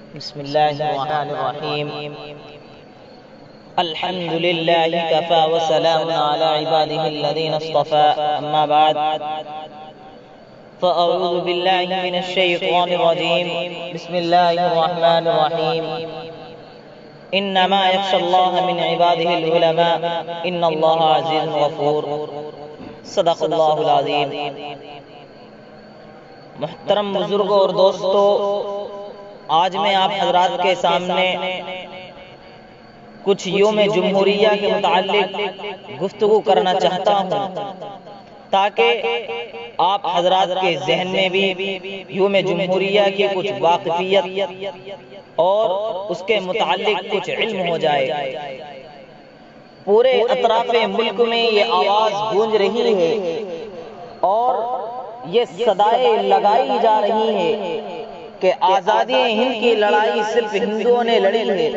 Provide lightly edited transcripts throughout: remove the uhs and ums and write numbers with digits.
بسم الله الرحمن الرحيم. الحمد لله كفى وسلام على عباده الذين اصطفى. أما بعد فأعوذ بالله من الشيطان الرجيم. بسم الله الرحمن الرحيم. إنما يخشى الله من عباده العلماء إن الله عزيز غفور. صدق اللہ العظیم. محترم بزرگوں اور دوستو، آج میں آپ حضرات کے سامنے کچھ یوم جمہوریہ کے متعلق گفتگو کرنا چاہتا ہوں تاکہ آپ حضرات کے ذہن میں بھی یوم جمہوریہ کی کچھ واقفیت اور اس کے متعلق کچھ علم ہو جائے. پورے اطراف ملک میں یہ آواز گونج رہی ہے اور یہ صدائیں لگائی جا رہی ہے کہ آزادی ہند کی لڑائی صرف ہندوؤں نے لڑی ہے،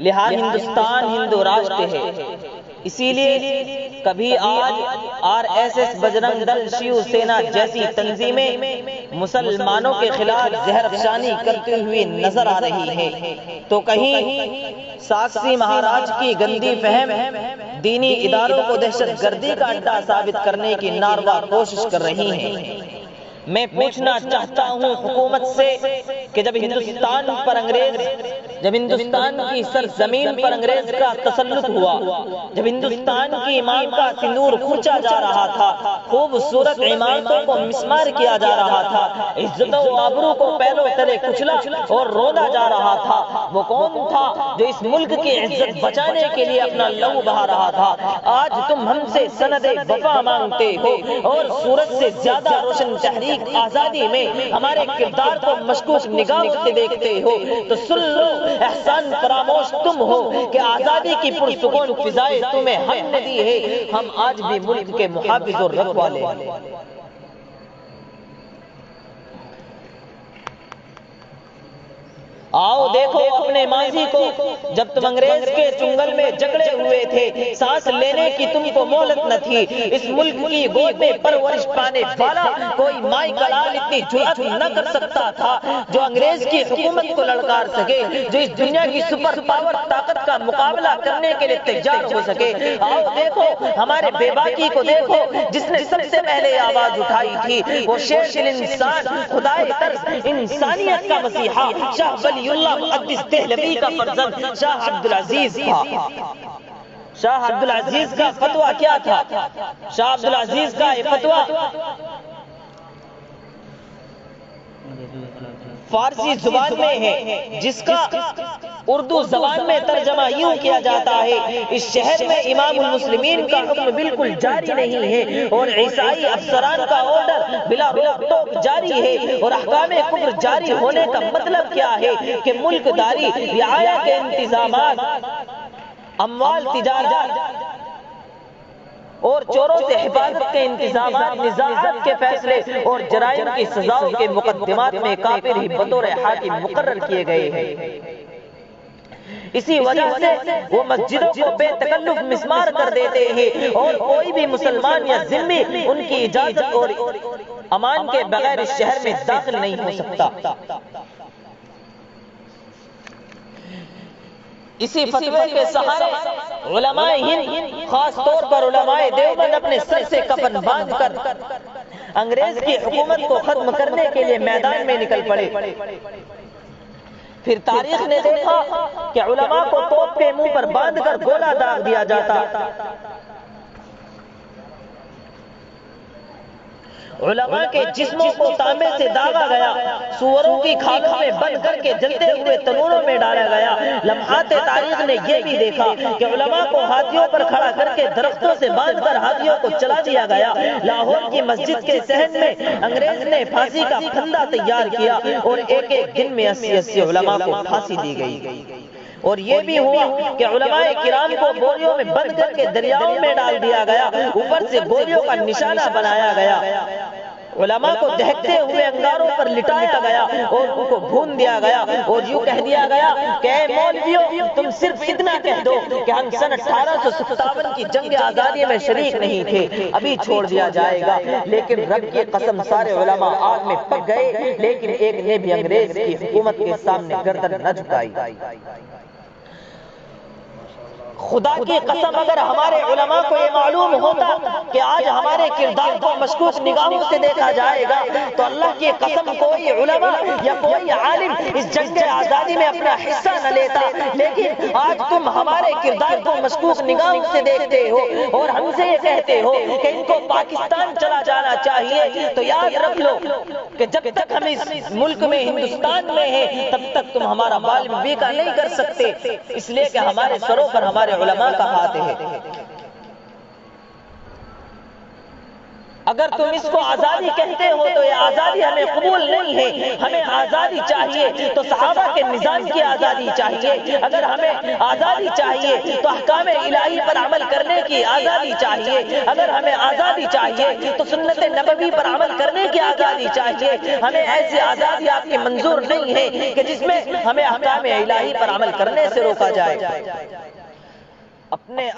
لہذا ہندوستان ہندو راشٹر ہے. اسی لیے کبھی آج RSS بجرنگ دل شیو سینا جیسی تنظیمیں مسلمانوں کے خلاف زہر افشانی کرتے ہوئے نظر آ رہی ہیں، تو کہیں ساکسی مہاراج کی گندی فہم دینی اداروں کو دہشت گردی کا اڈا ثابت کرنے کی ناروا کوشش کر رہی ہیں. میں پوچھنا چاہتا ہوں حکومت سے کہ جب ہندوستان کی سرزمین پر انگریز کا تسلط ہوا، جب ہندوستان کی ایمان کا سندور کھرچا جا رہا تھا، خوبصورت عمارتوں کو مسمار کیا جا رہا تھا، عزت و آبرو کو پیروں تلے کچلا اور رودا جا رہا تھا، وہ کون تھا جو اس ملک کی عزت بچانے کے لیے اپنا لہو بہا رہا تھا؟ آج تم ہم سے سند وفا مانگتے ہو اور سورج سے زیادہ روشن تحریک آزادی میں ہمارے کردار کو مشکوک نگاہوں سے دیکھتے ہو تو سن لو، احسان فراموش تم ہو کہ آزادی کی پرسکون فضائیں تمہیں ہم نے دی ہے. ہم آج بھی ملک کے محافظ اور رکھوالے ہیں. آؤ دیکھو اپنے ماضی کو. جب تم انگریز کے چنگل میں جکڑے ہوئے تھے، سانس لینے کی تم کو مہلت نہ تھی. اس ملک کی گود میں پرورش پانے والا کوئی مائی کا لال اتنی جرأت نہ کر سکتا تھا جو انگریز کی حکومت کو للکار سکے، جو اس دنیا کی سپر پاور طاقت کا مقابلہ کرنے کے لیے تیار ہو سکے. آؤ دیکھو ہمارے بے باکی کو دیکھو جس نے سب سے پہلے آواز اٹھائی تھی. وہ شیخ الانسان، خدائے طرز، انسانیت کا مسیحا، شاہ ولی اللہ محدث دہلوی کا فرزند شاہ عبدالعزیز تھا. شاہ عبدالعزیز کا فتویٰ کیا تھا؟ شاہ عبدالعزیز کا یہ فتویٰ فارسی زبان میں ہے، جس کا اردو زبان میں ترجمہ یوں کیا جاتا ہے: اس شہر میں امام المسلمین کا حکم بالکل جاری نہیں ہے اور عیسائی افسران کا آرڈر بلا روک ٹوک جاری ہے، اور احکام کفر جاری ہونے کا مطلب کیا ہے کہ ملک داری، رعایا کے انتظامات، اموال تجارت اور چوروں سے حفاظت کے انتظامات، نزاعت کے فیصلے اور جرائم کی سزاؤں کے مقدمات میں کافر ہی بطور حاکم مقرر کیے گئے ہیں. اسی وجہ سے وہ مسجدوں کو بے تکلف مسمار کر دیتے ہیں اور کوئی بھی مسلمان یا ذمہ ان کی اجازت اور امان کے بغیر اس شہر میں داخل نہیں ہو سکتا. اسی فتوے کے سہارے علماء ہند، خاص طور پر علماء دیوبند، اپنے سر سے کفن باندھ کر انگریز کی حکومت کو ختم کرنے کے لیے میدان میں نکل پڑے. پھر تاریخ نے دیکھا کہ علماء کو توپ کے منہ پر باندھ کر گولا داغ دیا جاتا، علماء کے جسموں کو تانبے سے داغا گیا، سوروں کی کھالوں میں بند کر کے جلتے ہوئے تنوروں میں ڈالا گیا. لمحات تاریخ نے یہ بھی دیکھا کہ علماء کو ہاتھیوں پر کھڑا کر کے درختوں سے باندھ کر ہاتھیوں کو چلا دیا گیا. لاہور کی مسجد کے صحن میں انگریز نے پھانسی کا پھندا تیار کیا اور ایک ایک دن میں 80 علماء کو پھانسی دی گئی. اور یہ بھی ہوا کہ علماء کرام کو بوریوں میں بند کر کے دریاؤں میں ڈال دیا گیا، اوپر سے بوریوں کا نشانہ بنایا گیا علماء کو دہکتے ہوئے انگاروں پر لٹایا گیا اور ان کو بھون دیا گیا اور یوں کہہ دیا گیا کہ اے مولویوں تم صرف اتنا کہہ دو کہ ہم سن 1857 کی جنگ آزادی میں شریک نہیں تھے، ابھی چھوڑ دیا جائے گا۔ لیکن رب کی قسم سارے علماء آگ میں پک گئے، لیکن ایک نے بھی انگریز کی حکومت کے سامنے گردن نہ جھکائی۔ خدا کی قسم اگر ہمارے علماء کو یہ معلوم ہوتا کہ آج ہمارے کردار کو مشکوک نگاہوں سے دیکھا جائے گا تو اللہ کی قسم کوئی علماء یا کوئی عالم اس جنگ آزادی میں اپنا حصہ نہ لیتا۔ لیکن آج تم ہمارے کردار کو مشکوک نگاہوں سے دیکھتے ہو اور ہم سے یہ کہتے ہو کہ ان کو پاکستان چلا جانا چاہیے، تو یاد رکھ لو کہ جب تک ہم اس ملک میں ہندوستان میں ہیں تب تک تم ہمارا بال بیکا نہیں کر سکتے، اس لیے کہ ہمارے سروں پر ہمارے علماء کا ہاتھ ہے۔ اگر تم اس کو آزادی کہتے ہو تو یہ آزادی ہمیں قبول نہیں ہے، ہمیں آزادی چاہیے تو صحابہ کے نظام کی آزادی چاہیے، اگر ہمیں آزادی چاہیے تو احکام الہی پر عمل کرنے کی آزادی چاہیے، اگر ہمیں آزادی چاہیے تو سنت نبوی پر عمل کرنے کی آزادی چاہیے۔ ہمیں ایسی آزادی آپ کی منظور نہیں ہے کہ جس میں ہمیں احکام الہی پر عمل کرنے سے روکا جائے۔ اپنے